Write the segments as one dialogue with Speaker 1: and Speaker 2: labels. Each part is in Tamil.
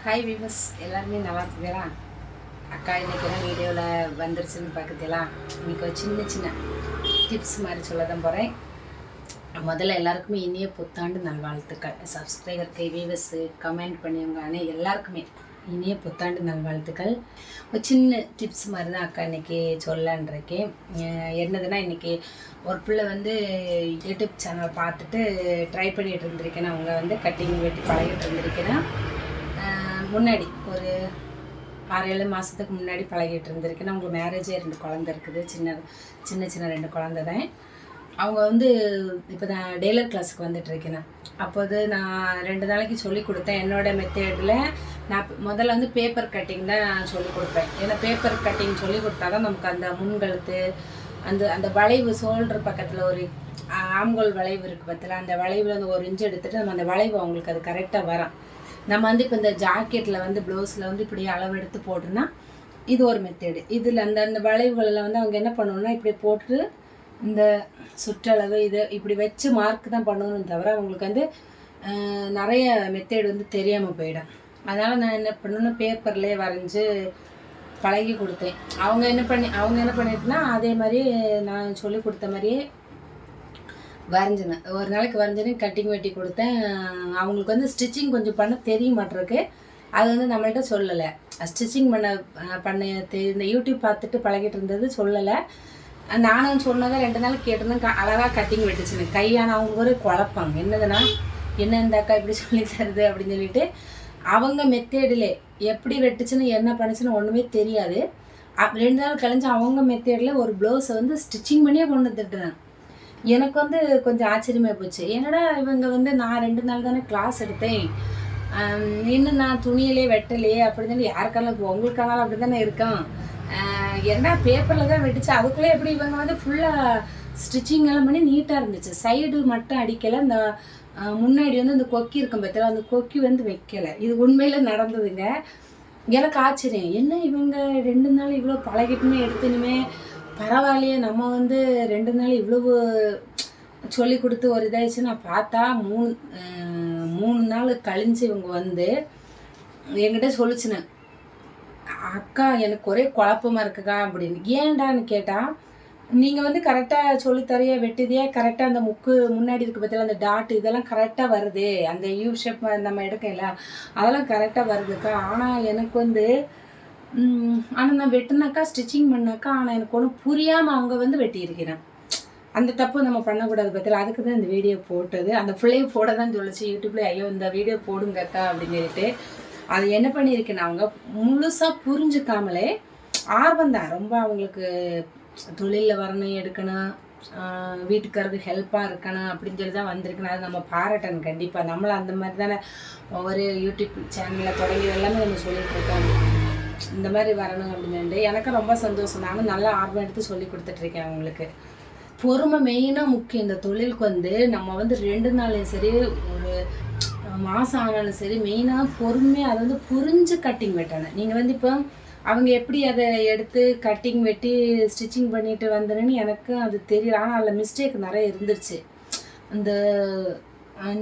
Speaker 1: ஹாய் வீவர்ஸ், எல்லாருமே நல்லா இருக்குங்களா? அக்கா இன்றைக்கி தான் வீடியோவில் வந்துருச்சுன்னு பார்க்குறீங்களா? இன்றைக்கி ஒரு சின்ன சின்ன டிப்ஸ் மாதிரி சொல்ல தான் போகிறேன். முதல்ல எல்லாருக்குமே இனிய புத்தாண்டு நல்வாழ்த்துக்கள். சப்ஸ்கிரைபருக்கு, வீவர்ஸு, கமெண்ட் பண்ணியவங்க எல்லாருக்குமே இனிய புத்தாண்டு நல்வாழ்த்துக்கள். ஒரு சின்ன டிப்ஸ் மாதிரி தான் அக்கா இன்றைக்கி சொல்லலான்ருக்கேன். என்னதுன்னா, இன்றைக்கி ஒரு பிள்ளை வந்து யூடியூப் சேனல் பார்த்துட்டு ட்ரை பண்ணிகிட்டு இருந்திருக்கேன். அவங்க வந்து கட்டிங் வெட்டி பழகிட்டு இருந்திருக்கேன்னா முன்னாடி ஒரு 6-7 மாதத்துக்கு முன்னாடி பழகிட்டு இருந்திருக்கேன். அவங்க மேரேஜே 2 குழந்தை இருக்குது. சின்ன சின்ன 2 குழந்தை தான். அவங்க வந்து இப்போ நான் டெய்லர் கிளாஸுக்கு வந்துட்டுருக்கேன். அப்போது நான் 2 நாளைக்கு சொல்லி கொடுத்தேன். என்னோடய மெத்தேடில் நான் முதல்ல வந்து பேப்பர் கட்டிங் தான் சொல்லி கொடுப்பேன். ஏன்னா பேப்பர் கட்டிங் சொல்லி கொடுத்தா தான் நமக்கு அந்த முன்கழுத்து அந்த வளைவு ஷோல்டர் பக்கத்தில் ஒரு ஆம்கோல் வளைவு இருக்குது பார்த்தல, அந்த வளைவில் வந்து 1 இன்ச்சு எடுத்துகிட்டு நம்ம அந்த வளைவு அவங்களுக்கு அது கரெக்டாக வரும். நம்ம வந்து இப்போ இந்த ஜாக்கெட்டில் வந்து ப்ளவுஸில் வந்து இப்படி அளவு எடுத்து போட்டோன்னா இது ஒரு மெத்தேடு. இதில் அந்த வளைவுகளில் வந்து அவங்க என்ன பண்ணணுன்னா இப்படி போட்டு இந்த சுற்றளவு இதை இப்படி வச்சு மார்க் தான் பண்ணணும்னு தவிர அவங்களுக்கு வந்து நிறைய மெத்தேடு வந்து தெரியாமல் போயிடும். அதனால் நான் என்ன பண்ணணுன்னா பேப்பர்லேயே வரைஞ்சி பழகி கொடுத்தேன். அவங்க என்ன பண்ணிட்டுனா அதே மாதிரி நான் சொல்லி கொடுத்த மாதிரியே வரைஞ்சினேன். ஒரு நாளைக்கு வரைஞ்சினேன், கட்டிங் வெட்டி கொடுத்தேன். அவங்களுக்கு வந்து ஸ்டிச்சிங் கொஞ்சம் பண்ண தெரிய மாட்டிருக்கு. அது வந்து நம்மள்கிட்ட சொல்லலை. ஸ்டிச்சிங் பண்ண இந்த யூடியூப் பார்த்துட்டு பழகிட்டு இருந்தது சொல்லலை. நானும் சொன்னதை 2 நாள் கேட்டிருந்தேன். அழகாக கட்டிங் வெட்டுச்சுன்னு கையான அவங்க ஒரு குழப்பாங்க. என்னதுன்னா, என்ன இந்த அக்கா இப்படி சொல்லி தருது அப்படின்னு சொல்லிட்டு அவங்க மெத்தேடில் எப்படி வெட்டுச்சுன்னு என்ன பண்ணுச்சுன்னு ஒன்றுமே தெரியாது. 2 நாள் கழிஞ்சு அவங்க மெத்தேடில் ஒரு ப்ளவுஸை வந்து ஸ்டிச்சிங் பண்ணியே கொண்டு வந்துட்டுறேன். எனக்கு வந்து கொஞ்சம் ஆச்சரியமாக போச்சு. என்னடா இவங்க வந்து நான் 2 நாள் தானே கிளாஸ் எடுத்தேன், இன்னும் நான் துணியிலே வெட்டலையே அப்படின்னு சொல்லி யாருக்காலும் இப்போ உங்களுக்கானாலும் அப்படி தானே இருக்கும். ஏன்னா பேப்பரில் தான் வெட்டுச்சு, அதுக்குள்ளே எப்படி இவங்க வந்து ஃபுல்லாக ஸ்டிச்சிங் எல்லாம் பண்ணி நீட்டாக இருந்துச்சு. சைடு மட்டும் அடிக்கலை, இந்த முன்னாடி வந்து இந்த கொக்கி இருக்கும் பார்த்தா அந்த கொக்கி வந்து வைக்கலை. இது உண்மையில் நடந்ததுங்க. எனக்கு ஆச்சரியம், என்ன இவங்க 2 நாள் இவ்வளோ பழகிட்டுமே எடுத்துனுமே பரவாயில்லையே, நம்ம வந்து 2 நாள் இவ்வளவு சொல்லி கொடுத்து ஒரு இதாகிடுச்சு. நான் பார்த்தா 3 நாள் கழிஞ்சு இவங்க வந்து என்கிட்ட சொல்லிச்சுன்னு, அக்கா எனக்கு ஒரே குழப்பமாக இருக்குக்கா அப்படின்னு. ஏன்டான்னு கேட்டால், நீங்கள் வந்து கரெக்டாக சொல்லித்தரையா வெட்டுதியா, கரெக்டாக அந்த முக்கு முன்னாடி இருக்குது பார்த்தீங்களா, அந்த டாட் இதெல்லாம் கரெக்டாக வருது, அந்த யூ ஷேப் நம்ம எடுக்கல அதெல்லாம் கரெக்டாக வருதுக்கா. ஆனால் எனக்கு வந்து ஆனால் நான் வெட்டினாக்கா ஸ்டிச்சிங் பண்ணாக்கா, ஆனால் எனக்கு ஒன்றும் புரியாமல் அவங்க வந்து வெட்டியிருக்கிறேன். அந்த தப்பு நம்ம பண்ணக்கூடாது பார்த்தீங்களா, அதுக்கு தான் இந்த வீடியோ போட்டது. அந்த பிள்ளையை போட தான் சொல்லிச்சு யூடியூப்ல, ஐயோ இந்த வீடியோ போடுங்கக்கா அப்படின்னு சொல்லிட்டு. அது என்ன பண்ணியிருக்கேன், அவங்க முழுசாக புரிஞ்சுக்காமலே ஆர்வம் தான் ரொம்ப. அவங்களுக்கு தொழிலில் வரணும், எடுக்கணும், வீட்டுக்காரருக்கு ஹெல்ப்பாக இருக்கணும் அப்படின்னு சொல்லி தான் வந்திருக்கணும். அது நம்ம பாராட்டணும் கண்டிப்பாக. நம்மளும் அந்த மாதிரி தானே ஒவ்வொரு யூடியூப் சேனலில் தொடங்கி எல்லாமே நம்ம சொல்லிட்டு இருக்கோம், இந்த மாதிரி வரணும் அப்படின்னு. எனக்கு ரொம்ப சந்தோஷம். நானும் நல்லா ஆர்வம் எடுத்து சொல்லி கொடுத்துட்ருக்கேன் அவங்களுக்கு. பொறுமை மெயினாக முக்கியம் இந்த தொழிலுக்கு. வந்து நம்ம வந்து 2 நாளையும் சரி ஒரு மாதம் ஆனாலும் சரி மெயினாக பொறுமையாக அதை வந்து புரிஞ்சு கட்டிங் வெட்டணும். நீங்கள் வந்து இப்போ அவங்க எப்படி அதை எடுத்து கட்டிங் வெட்டி ஸ்டிச்சிங் பண்ணிட்டு வந்தேன்னு எனக்கு அது தெரியல. ஆனால் அதில் மிஸ்டேக் நிறைய இருந்துருச்சு.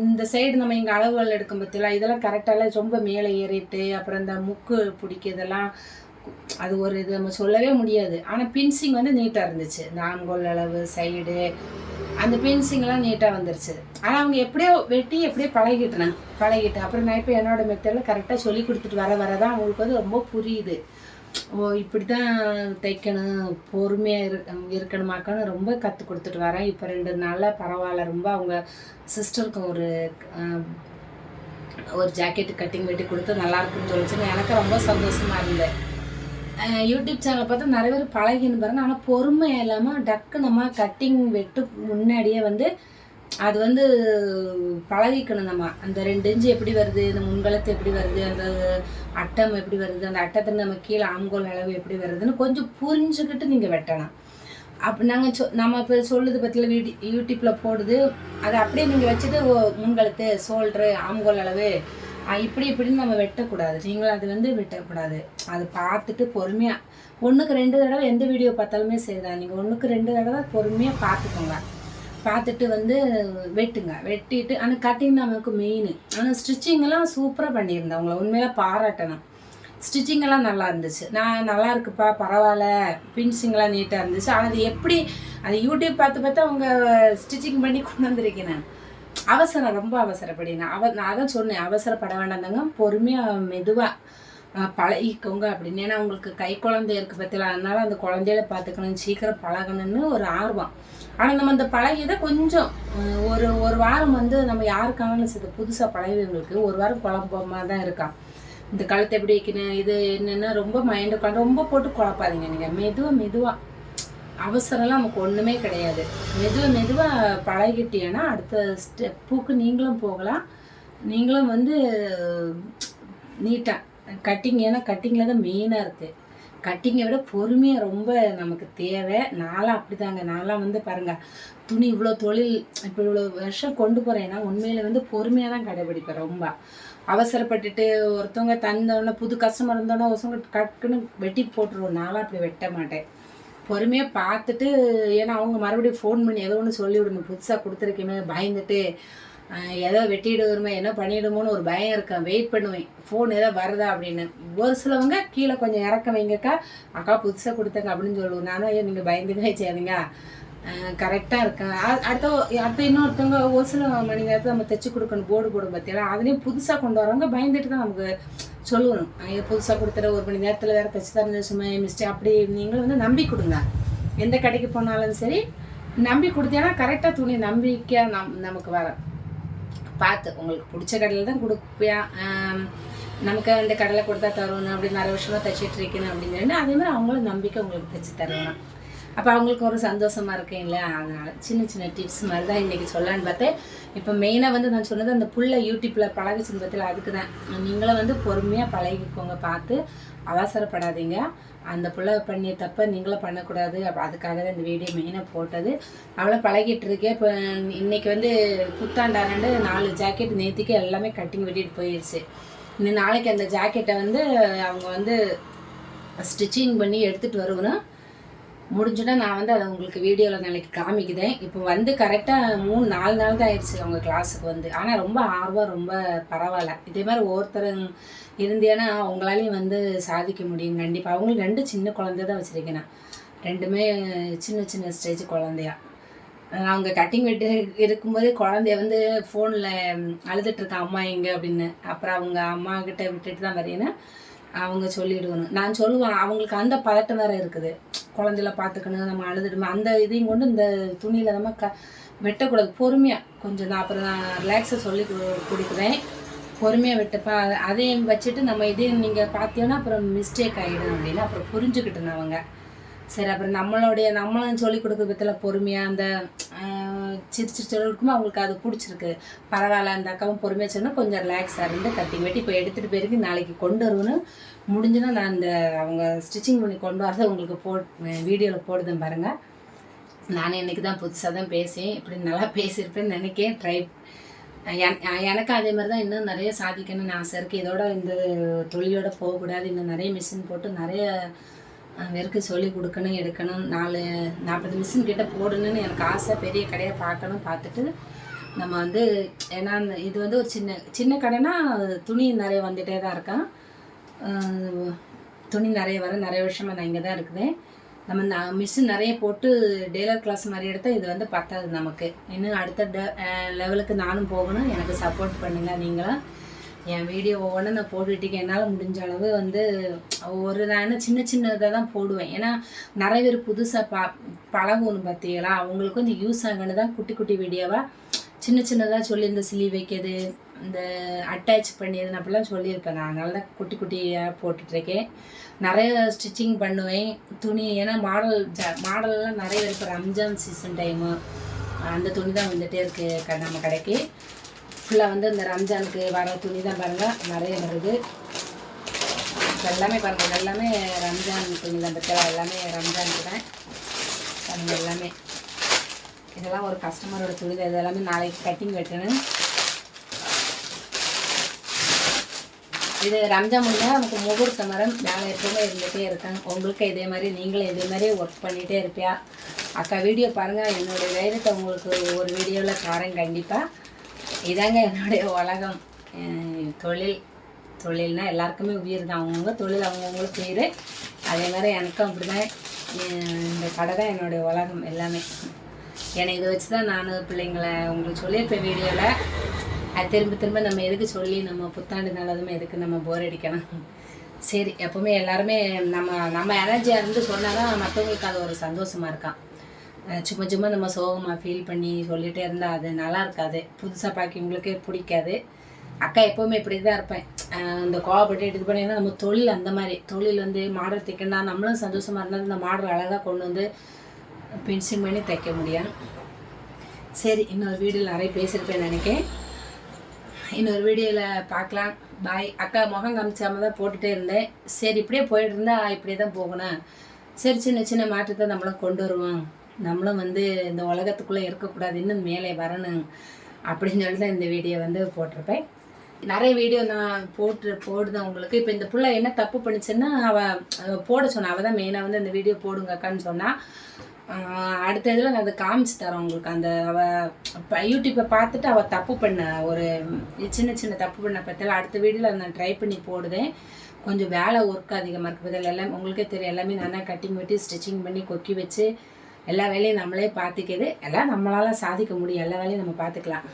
Speaker 1: இந்த சைடு நம்ம இங்கே அளவுகள் எடுக்கும் பற்றிலாம் இதெல்லாம் கரெக்டாக ரொம்ப மேலே ஏறிட்டு அப்புறம் இந்த முக்கு பிடிக்கிறதெல்லாம் அது ஒரு இது நம்ம சொல்லவே முடியாது. ஆனால் பின்சிங் வந்து நீட்டாக இருந்துச்சு. இந்த ஆண்கோல் அளவு சைடு அந்த பின்சிங்லாம் நீட்டாக வந்துருச்சு. ஆனால் அவங்க எப்படியோ வெட்டி எப்படியோ பழகிட்டு அப்புறம் நான் இப்போ என்னோடய மெத்தடில் கரெக்டாக சொல்லி கொடுத்துட்டு வர தான் அவங்களுக்கு வந்து ரொம்ப புரியுது. ஓ இப்படி தான் தைக்கணும், பொறுமையாக இருக்கணுமாக்கான்னு ரொம்ப கற்றுக் கொடுத்துட்டு வரேன். இப்போ 2 நாளில் பரவாயில்ல. ரொம்ப அவங்க சிஸ்டருக்கு ஒரு ஜாக்கெட்டு கட்டிங் வெட்டி கொடுத்து நல்லாயிருக்குன்னு சொல்லிச்சுன்னு எனக்கு ரொம்ப சந்தோஷமாக இருந்தேன். யூடியூப் சேனலை பார்த்தா நிறைய பேர் பழகின்னு பாருங்க. ஆனால் பொறுமை இல்லாமல் டக்கு நம்ம கட்டிங் வெட்டு முன்னாடியே வந்து அது வந்து பழகிக்கணும். நம்ம அந்த 2 இன்ச்சு எப்படி வருது, இந்த முன்கலத்து எப்படி வருது, அந்த அட்டம் எப்படி வருது, அந்த அட்டத்தில் நம்ம கீழே ஆம்கோல் அளவு எப்படி வருதுன்னு கொஞ்சம் புரிஞ்சுக்கிட்டு நீங்கள் வெட்டலாம். அப்போ நம்ம இப்போ சொல்லுது பற்றியில் யூடியூப்பில் போடுது, அதை அப்படியே நீங்கள் வச்சுட்டு முன்கழுத்து ஷோல்ட்ரு ஆம்கோல் அளவு இப்படின்னு நம்ம வெட்டக்கூடாது. நீங்களும் அது வந்து வெட்டக்கூடாது. அது பார்த்துட்டு பொறுமையாக 1க்கு 2 தடவை எந்த வீடியோ பார்த்தாலுமே சரிதான். நீங்கள் 1க்கு 2 தடவை பொறுமையாக பார்த்துக்கோங்க. பார்த்துட்டு வந்து வெட்டுங்க. வெட்டிட்டு ஆனால் கட்டிங் நமக்கு மெயின். ஆனால் ஸ்டிச்சிங்கெல்லாம் சூப்பராக பண்ணியிருந்தேன். அவங்கள உண்மையில பாராட்டணும். ஸ்டிச்சிங்கெல்லாம் நல்லா இருந்துச்சு. நான் நல்லா இருக்குப்பா பரவாயில்ல, பின்சிங்கெல்லாம் நீட்டாக இருந்துச்சு. ஆனால் அது எப்படி அது யூடியூப் பார்த்து அவங்க ஸ்டிச்சிங் பண்ணி கொண்டு வந்திருக்கேன். நான் அவசரம், ரொம்ப அவசரப்படி நான் அதான் சொன்னேன், அவசரப்பட வேண்டாம் பொறுமையாக மெதுவாக பழகிக்கோங்க அப்படின்னு. ஏன்னா உங்களுக்கு கை குழந்தை இருக்குது பற்றில, அதனால அந்த குழந்தையில பார்த்துக்கணும், சீக்கிரம் பழகணும்னு ஒரு ஆர்வம். ஆனால் நம்ம அந்த பழகியதை கொஞ்சம் ஒரு வாரம் வந்து நம்ம யாருக்கானாலும் சரி புதுசாக பழகிவங்களுக்கு ஒரு வாரம் குழப்பமாக தான் இருக்கான். இந்த கழுத்தை எப்படி வைக்கணும், இது என்னென்னா ரொம்ப மைண்டு ரொம்ப போட்டு குழப்பாதீங்க. நீங்கள் மெதுவாக அவசரம்லாம் நமக்கு ஒன்றுமே கிடையாது. மெதுவாக பழகிட்டீங்கன்னா அடுத்த ஸ்டெப்புக்கு நீங்களும் போகலாம். நீங்களும் வந்து நீட்டாக கட்டிங், ஏன்னா கட்டிங்கில் தான் மெயினாக இருக்குது. கட்டிங்கை விட பொறுமையாக ரொம்ப நமக்கு தேவை. நான்லாம் அப்படிதாங்க. நான்லாம் வந்து பாருங்கள், துணி இவ்வளோ தொழில் இப்போ இவ்வளோ வருஷம் கொண்டு போகிறேன்னா உண்மையில் வந்து பொறுமையாக தான் கடைபிடிப்பேன். ரொம்ப அவசரப்பட்டுட்டு ஒருத்தவங்க தந்தோடனே புது கஸ்டமர் இருந்தோடனே ஒருத்தவங்க கட்டுன்னு வெட்டி போட்டுருவோம். நான்லாம் அப்படி வெட்ட மாட்டேன். பொறுமையாக பார்த்துட்டு, ஏன்னா அவங்க மறுபடியும் ஃபோன் பண்ணி ஏதோ ஒன்று சொல்லிவிடணும், புதுசாக கொடுத்துருக்கேன்னு பயந்துட்டு ஏதோ வெட்டிடுவோமே என்ன பண்ணிவிடுமோன்னு ஒரு பயம் இருக்கேன். வெயிட் பண்ணுவேன் ஃபோன் ஏதோ வருதா அப்படின்னு. ஒரு சிலவங்க கீழே கொஞ்சம் இறக்க வைங்கக்கா, அக்கா புதுசாக கொடுத்தங்க அப்படின்னு சொல்லுவோம். நானும் ஐயோ நீங்கள் பயந்துக்கவே செய்யாதீங்க, கரெக்டாக இருக்கேன். அடுத்த இன்னொருத்தவங்க ஒரு சில மணி நேரத்தில் நம்ம தைச்சி கொடுக்கணும், போர்டு போடும் பார்த்தீங்களா, அதுலேயும் புதுசாக கொண்டு வரவங்க பயந்துட்டு தான் நமக்கு சொல்லணும். ஐயோ புதுசாக கொடுத்துற ஒரு மணி நேரத்தில் வேறு தைச்சி தரணும், சும்மா மிஸ்டேக் அப்படி. நீங்களும் வந்து நம்பி கொடுங்க. எந்த கடைக்கு போனாலும் சரி நம்பி கொடுத்தீங்கன்னா கரெக்டாக துணி நம்பிக்கையாக நமக்கு வர பார்த்து உங்களுக்கு பிடிச்ச கடையில் தான் கொடுப்பேன். நமக்கு அந்த கடையில் கொடுத்தா தருவணும் அப்படி நிறைய வருஷமாக தைச்சிட்டு இருக்கணும் அப்படிங்கிறது அதே மாதிரி அவங்களும் நம்பிக்கை உங்களுக்கு தைச்சி தருவேன். அப்போ அவங்களுக்கு ஒரு சந்தோஷமாக இருக்கேன் இல்லையா. அதனால் சின்ன டிப்ஸ் மாதிரி தான் இன்றைக்கி சொல்லலான்னு பார்த்தேன். இப்போ மெயினாக வந்து நான் சொன்னது அந்த புள்ள யூடியூப்பில் பழகிச்சின்னு பற்றில அதுக்கு தான். நீங்களும் வந்து பொறுமையாக பழகிக்கோங்க, பார்த்து அவசரப்படாதீங்க. அந்த புள்ள பண்ணிய தப்பை நீங்களும் பண்ணக்கூடாது. அப்போ அதுக்காக தான் இந்த வீடியோ மெயினாக போட்டது. அவளை பழகிட்டு இருக்கேன். இப்போ இன்றைக்கி வந்து புத்தாண்டாண்டு 4 ஜாக்கெட் நேற்றுக்கு எல்லாமே கட்டிங் வெட்டிட்டு போயிடுச்சு. இன்னும் நாளைக்கு அந்த ஜாக்கெட்டை வந்து அவங்க வந்து ஸ்டிச்சிங் பண்ணி எடுத்துகிட்டு வருவேன். முடிஞ்சுன்னா நான் வந்து அதை உங்களுக்கு வீடியோவில் நாளைக்கு காமிக்குதேன். இப்போ வந்து கரெக்டாக 3-4 நாள் தான் ஆயிடுச்சு அவங்க கிளாஸுக்கு வந்து. ஆனால் ரொம்ப ஆர்வம், ரொம்ப பரவாயில்ல. இதே மாதிரி ஒவ்வொருத்தர் இருந்தேன்னா அவங்களாலையும் வந்து சாதிக்க முடியும் கண்டிப்பாக. அவங்களும் 2 சின்ன குழந்தைய தான் வச்சுருக்கேன். 2மே சின்ன ஸ்டேஜ் குழந்தையா. அவங்க கட்டிங் வெட்டு இருக்கும்போதே குழந்தைய வந்து ஃபோனில் அழுதுட்டுருக்கேன் அம்மா எங்கே அப்படின்னு. அப்புறம் அவங்க அம்மா கிட்ட விட்டுட்டு தான் வரேன்னு அவங்க சொல்லிவிடுவணும். நான் சொல்லுவேன், அவங்களுக்கு அந்த பதட்டம் வேறு இருக்குது. குழந்தையில பார்த்துக்கணும், நம்ம அழுதுடுமே அந்த இதையும் கொண்டு இந்த துணியில் நம்ம வெட்டக்கூடாது. பொறுமையாக கொஞ்சம் நான் அப்புறம் நான் ரிலாக்ஸாக சொல்லி கொடுக்குறேன். பொறுமையாக வெட்டப்பேன். அதையும் வச்சுட்டு நம்ம இதையும் நீங்கள் பார்த்தீங்கன்னா அப்புறம் மிஸ்டேக் ஆகிடும் அப்படின்னு அப்புறம் புரிஞ்சுக்கிட்டேன் அவங்க. சரி அப்புறம் நம்மளும் சொல்லிக் கொடுக்குற விதத்தில் பொறுமையாக அந்த சிரிச்சு சொல்லிருக்குமோ அவங்களுக்கு அது பிடிச்சிருக்கு. பரவாயில்ல, அந்த அக்காவும் பொறுமையாக சொன்னால் கொஞ்சம் ரிலாக்ஸாக இருந்து கட்டிங் வெட்டி இப்போ எடுத்துகிட்டு போயிருக்கு. நாளைக்கு கொண்டு வருவேன்னு முடிஞ்சுன்னா நான் அந்த அவங்க ஸ்டிச்சிங் பண்ணி கொண்டு வரதை உங்களுக்கு வீடியோவில் போடுதேன் பாருங்கள். நானே இன்றைக்கி தான் புதுசாக தான் பேசேன். இப்படி நல்லா பேசியிருப்பேன்னு நினைக்கேன். எனக்கு அதே மாதிரி தான் இன்னும் நிறைய சாதிக்கணும்னு ஆசை இருக்குது. இதோட இந்த தொழிலோடு போகக்கூடாது. இன்னும் நிறைய மிஷின் போட்டு நிறைய பேருக்கு சொல்லி கொடுக்கணும், எடுக்கணும். 40 மிஷின் கிட்ட போடணும்னு எனக்கு ஆசை. பெரிய கடையை பார்த்துட்டு நம்ம வந்து ஏன்னா இது வந்து ஒரு சின்ன கடைனா துணி நிறைய வந்துகிட்டே தான் இருக்கான். துணி நிறைய நிறைய வருஷமாக நான் இங்கே தான் இருக்குதேன். நம்ம மிஷின் நிறைய போட்டு டெய்லர் கிளாஸ் மாதிரி எடுத்தால் இது வந்து பத்தாது நமக்கு. இன்னும் அடுத்த லெவலுக்கு நானும் போகணும். எனக்கு சப்போர்ட் பண்ணுங்கள் நீங்களும். என் வீடியோ ஒவ்வொன்று நான் போட்டுக்கிட்டே என்னால் முடிஞ்ச அளவு வந்து நான் சின்னதாக தான் போடுவேன். ஏன்னா நிறைய பேர் புதுசாக பழகணும் பார்த்தீங்களா, அவங்களுக்கு வந்து யூஸ் ஆகணும் தான் குட்டி வீடியோவாக சின்னதாக சொல்லி இந்த சிலி வைக்கிறது, இந்த அட்டாச் பண்ணியது அப்படிலாம் சொல்லியிருப்பேன். நான் அதனால தான் குட்டியாக போட்டுட்ருக்கேன். நிறைய ஸ்டிச்சிங் பண்ணுவேன் துணி. ஏன்னா மாடல்லாம் நிறைய இப்போ ரம்ஜான் சீசன் டைமு அந்த துணி தான் வந்துகிட்டே இருக்குது நம்ம கடைக்கு. ஃபுல்லாக வந்து இந்த ரம்ஜானுக்கு வர துணி தான் பாருங்கள் நிறைய வருது. எல்லாமே பாருங்கள், எல்லாமே ரம்ஜான் துணி தான் பற்றியா, எல்லாமே ரம்ஜானுக்கு தான் பாருங்கள். எல்லாமே இதெல்லாம் ஒரு கஸ்டமரோட துணி தான். இது எல்லாமே நாளைக்கு கட்டிங் வெட்டணும். இது ரம்ஜான் முடிஞ்சால் நமக்கு முகூர்த்த மரம் வேலை எப்பவுமே இருந்துகிட்டே இருக்காங்க. உங்களுக்கு இதே மாதிரி நீங்களும் இதே மாதிரி ஒர்க் பண்ணிகிட்டே இருப்பியா. அக்கா வீடியோ பாருங்கள், என்னுடைய தைரியத்தை உங்களுக்கு ஒரு வீடியோவில் காரேன் கண்டிப்பாக. இதாங்க என்னுடைய உலகம். தொழில்னால் எல்லாருக்குமே உயிர் தான். அவங்கவுங்க தொழில் அவங்கவுங்களுக்கு உயிர். அதே மாதிரி எனக்கும் அப்படி தான். இந்த கடை தான் என்னுடைய உலகம் எல்லாமே. என்னை இதை வச்சு தான் நான் பிள்ளைங்களை உங்களுக்கு சொல்லியிருப்பேன் வீடியோவில். அது திரும்ப திரும்ப நம்ம எதுக்கு சொல்லி நம்ம புத்தாண்டு நல்லதுமே எதுக்கு நம்ம போர் அடிக்கணும். சரி, எப்போவுமே எல்லாருமே நம்ம எனர்ஜியாக இருந்து சொன்னால் தான் மற்றவங்களுக்கு அது ஒரு சந்தோஷமாக இருக்கான். சும்மா சும்மா நம்ம சோகமாக ஃபீல் பண்ணி சொல்லிகிட்டே இருந்தால் அது நல்லா இருக்காது. புதுசாக பார்க்கவங்களுக்கே பிடிக்காது. அக்கா எப்போவுமே இப்படி தான் இருப்பேன். இந்த கோவப்பட்டு இது பண்ணிங்கன்னா நம்ம தொழில் அந்த மாதிரி தொழில் வந்து மாடல் தைக்கணும்னா நம்மளும் சந்தோஷமாக இருந்தாலும் இந்த மாடல் அழகாக கொண்டு வந்து பின்சிங் பண்ணி தைக்க முடியும். சரி, இன்னொரு வீடியோவில் நிறைய பேசியிருப்பேன் நினைக்கிறேன். இன்னொரு வீடியோவில் பார்க்கலாம். பாய். அக்கா முகம் காமிச்சாமல் தான் போட்டுகிட்டே இருந்தேன். சரி, இப்படியே போயிட்டு இருந்தால் இப்படியே தான் போகணும். சரி, சின்ன சின்ன மாற்றத்தை நம்மளும் கொண்டு வருவோம். நம்மளும் வந்து இந்த உலகத்துக்குள்ளே இருக்கக்கூடாது, இன்னும் மேலே வரணும் அப்படின்னு சொல்லி தான் இந்த வீடியோ வந்து போட்டிருப்பேன். நிறைய வீடியோ நான் போடுதேன் உங்களுக்கு. இப்போ இந்த பிள்ளை என்ன தப்பு பண்ணிச்சுன்னா அவள் போட சொன்னான். அவள் தான் மெயினாக வந்து இந்த வீடியோ போடுங்க அக்கான்னு சொன்னால். அடுத்த இதில் நான் அதை காமிச்சு தரேன் உங்களுக்கு. அந்த அவள் யூடியூப்பை பார்த்துட்டு அவள் தப்பு பண்ண ஒரு சின்ன சின்ன தப்பு பண்ண பற்றில அடுத்த வீடியோவில் நான் ட்ரை பண்ணி போடுதேன். கொஞ்சம் வேலை ஒர்க் அதிகமாக இருக்குது. பதில் எல்லாம் உங்களுக்கே தெரியும். எல்லாமே நான் கட்டிங் வெட்டி ஸ்டிச்சிங் பண்ணி கொக்கி வச்சு எல்லா வேலையும் நம்மளே பார்த்துக்கிது. எல்லாம் நம்மளால் சாதிக்க முடியும். எல்லா வேலையும் நம்ம பார்த்துக்கலாம்.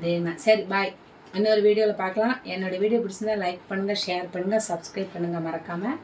Speaker 1: தேமா. சரி, பாய். இன்னொரு வீடியோவில் பார்க்கலாம். என்னோடய வீடியோ பிடிச்சிருந்தா லைக் பண்ணுங்கள், ஷேர் பண்ணுங்கள், சப்ஸ்கிரைப் பண்ணுங்கள் மறக்காமல்.